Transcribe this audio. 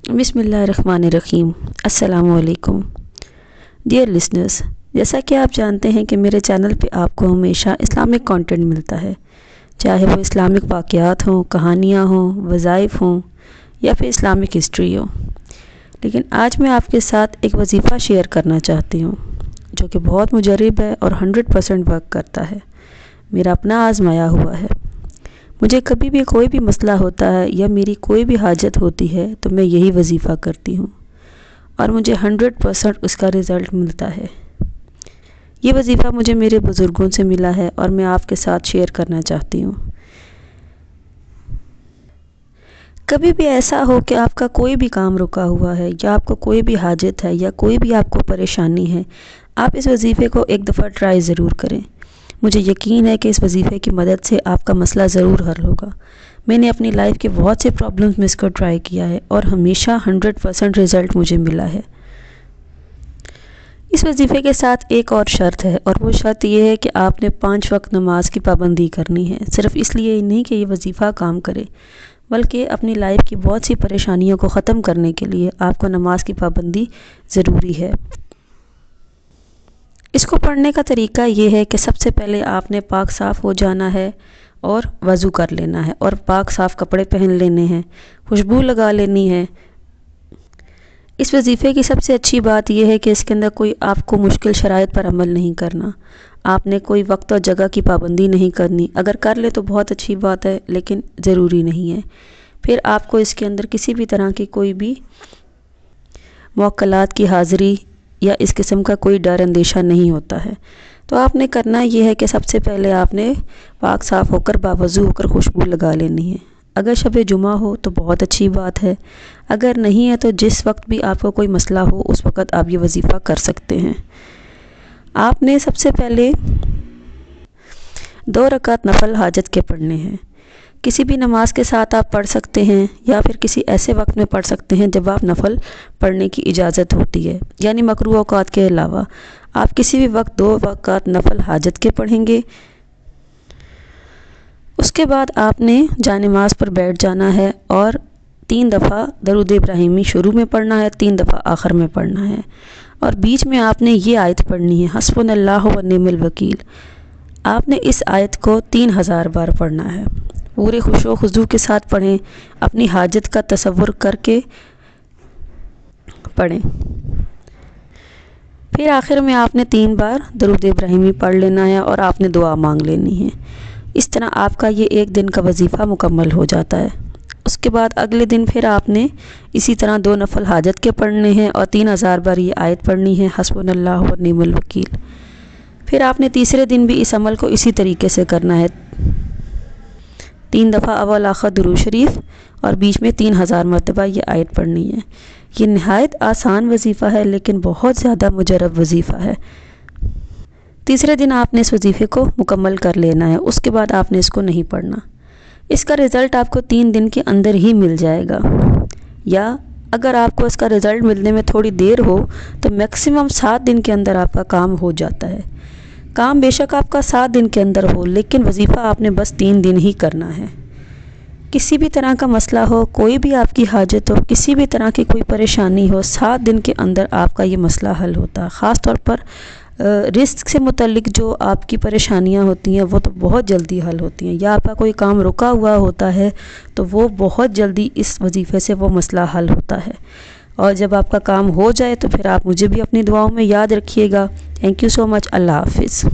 بسم اللہ الرحمن الرحیم۔ السلام علیکم ڈیئر لسنرز، جیسا کہ آپ جانتے ہیں کہ میرے چینل پہ آپ کو ہمیشہ اسلامک کانٹینٹ ملتا ہے، چاہے وہ اسلامک واقعات ہوں، کہانیاں ہوں، وظائف ہوں یا پھر اسلامک ہسٹری ہو۔ لیکن آج میں آپ کے ساتھ ایک وظیفہ شیئر کرنا چاہتی ہوں جو کہ بہت مجرب ہے اور 100% ورک کرتا ہے، میرا اپنا آزمایا ہوا ہے۔ مجھے کبھی بھی کوئی بھی مسئلہ ہوتا ہے یا میری کوئی بھی حاجت ہوتی ہے تو میں یہی وظیفہ کرتی ہوں اور مجھے 100% اس کا رزلٹ ملتا ہے۔ یہ وظیفہ مجھے میرے بزرگوں سے ملا ہے اور میں آپ کے ساتھ شیئر کرنا چاہتی ہوں۔ کبھی بھی ایسا ہو کہ آپ کا کوئی بھی کام رکا ہوا ہے یا آپ کو کوئی بھی حاجت ہے یا کوئی بھی آپ کو پریشانی ہے، آپ اس وظیفے کو ایک دفعہ ٹرائی ضرور کریں۔ مجھے یقین ہے کہ اس وظیفے کی مدد سے آپ کا مسئلہ ضرور حل ہوگا۔ میں نے اپنی لائف کے بہت سے پرابلمز میں اس کو ٹرائی کیا ہے اور ہمیشہ 100% رزلٹ مجھے ملا ہے۔ اس وظیفے کے ساتھ ایک اور شرط ہے، اور وہ شرط یہ ہے کہ آپ نے 5 وقت نماز کی پابندی کرنی ہے۔ صرف اس لیے نہیں کہ یہ وظیفہ کام کرے، بلکہ اپنی لائف کی بہت سی پریشانیوں کو ختم کرنے کے لیے آپ کو نماز کی پابندی ضروری ہے۔ اس کو پڑھنے کا طریقہ یہ ہے کہ سب سے پہلے آپ نے پاک صاف ہو جانا ہے اور وضو کر لینا ہے اور پاک صاف کپڑے پہن لینے ہیں، خوشبو لگا لینی ہے۔ اس وظیفے کی سب سے اچھی بات یہ ہے کہ اس کے اندر کوئی آپ کو مشکل شرائط پر عمل نہیں کرنا۔ آپ نے کوئی وقت اور جگہ کی پابندی نہیں کرنی، اگر کر لے تو بہت اچھی بات ہے لیکن ضروری نہیں ہے۔ پھر آپ کو اس کے اندر کسی بھی طرح کی کوئی بھی موکلات کی حاضری یا اس قسم کا کوئی ڈر اندیشہ نہیں ہوتا ہے۔ تو آپ نے کرنا یہ ہے کہ سب سے پہلے آپ نے پاک صاف ہو کر باوضو ہو کر خوشبو لگا لینی ہے۔ اگر شب جمعہ ہو تو بہت اچھی بات ہے، اگر نہیں ہے تو جس وقت بھی آپ کو کوئی مسئلہ ہو اس وقت آپ یہ وظیفہ کر سکتے ہیں۔ آپ نے سب سے پہلے 2 رکعت نفل حاجت کے پڑھنے ہیں۔ کسی بھی نماز کے ساتھ آپ پڑھ سکتے ہیں یا پھر کسی ایسے وقت میں پڑھ سکتے ہیں جب آپ نفل پڑھنے کی اجازت ہوتی ہے، یعنی مکروہ اوقات کے علاوہ آپ کسی بھی وقت 2 رکعت نفل حاجت کے پڑھیں گے۔ اس کے بعد آپ نے جانماز پر بیٹھ جانا ہے اور 3 دفعہ درود ابراہیمی شروع میں پڑھنا ہے، 3 دفعہ آخر میں پڑھنا ہے، اور بیچ میں آپ نے یہ آیت پڑھنی ہے، حسبنا اللہ و نعم الوکیل۔ آپ نے اس آیت کو 3000 بار پڑھنا ہے۔ پورے خوش و خضوع کے ساتھ پڑھیں، اپنی حاجت کا تصور کر کے پڑھیں۔ پھر آخر میں آپ نے 3 بار درود ابراہیمی پڑھ لینا ہے اور آپ نے دعا مانگ لینی ہے۔ اس طرح آپ کا یہ 1 دن کا وظیفہ مکمل ہو جاتا ہے۔ اس کے بعد اگلے دن پھر آپ نے اسی طرح 2 نفل حاجت کے پڑھنے ہیں اور 3000 بار یہ آیت پڑھنی ہے، حسبنا اللہ و نعم الوکیل۔ پھر آپ نے تیسرے دن بھی اس عمل کو اسی طریقے سے کرنا ہے، 3 دفعہ اول آخر درود شریف اور بیچ میں 3000 مرتبہ یہ آیت پڑھنی ہے۔ یہ نہایت آسان وظیفہ ہے لیکن بہت زیادہ مجرب وظیفہ ہے۔ تیسرے دن آپ نے اس وظیفے کو مکمل کر لینا ہے، اس کے بعد آپ نے اس کو نہیں پڑھنا۔ اس کا رزلٹ آپ کو 3 دن کے اندر ہی مل جائے گا، یا اگر آپ کو اس کا رزلٹ ملنے میں تھوڑی دیر ہو تو میکسیمم 7 دن کے اندر آپ کا کام ہو جاتا ہے۔ کام بے شک آپ کا 7 دن کے اندر ہو لیکن وظیفہ آپ نے بس 3 دن ہی کرنا ہے۔ کسی بھی طرح کا مسئلہ ہو، کوئی بھی آپ کی حاجت ہو، کسی بھی طرح کی کوئی پریشانی ہو، 7 دن کے اندر آپ کا یہ مسئلہ حل ہوتا ہے۔ خاص طور پر رزق سے متعلق جو آپ کی پریشانیاں ہوتی ہیں وہ تو بہت جلدی حل ہوتی ہیں، یا آپ کا کوئی کام رکا ہوا ہوتا ہے تو وہ بہت جلدی اس وظیفے سے وہ مسئلہ حل ہوتا ہے۔ اور جب آپ کا کام ہو جائے تو پھر آپ مجھے بھی اپنی دعاؤں میں یاد رکھیے گا۔ تھینک یو سو مچ۔ اللہ حافظ۔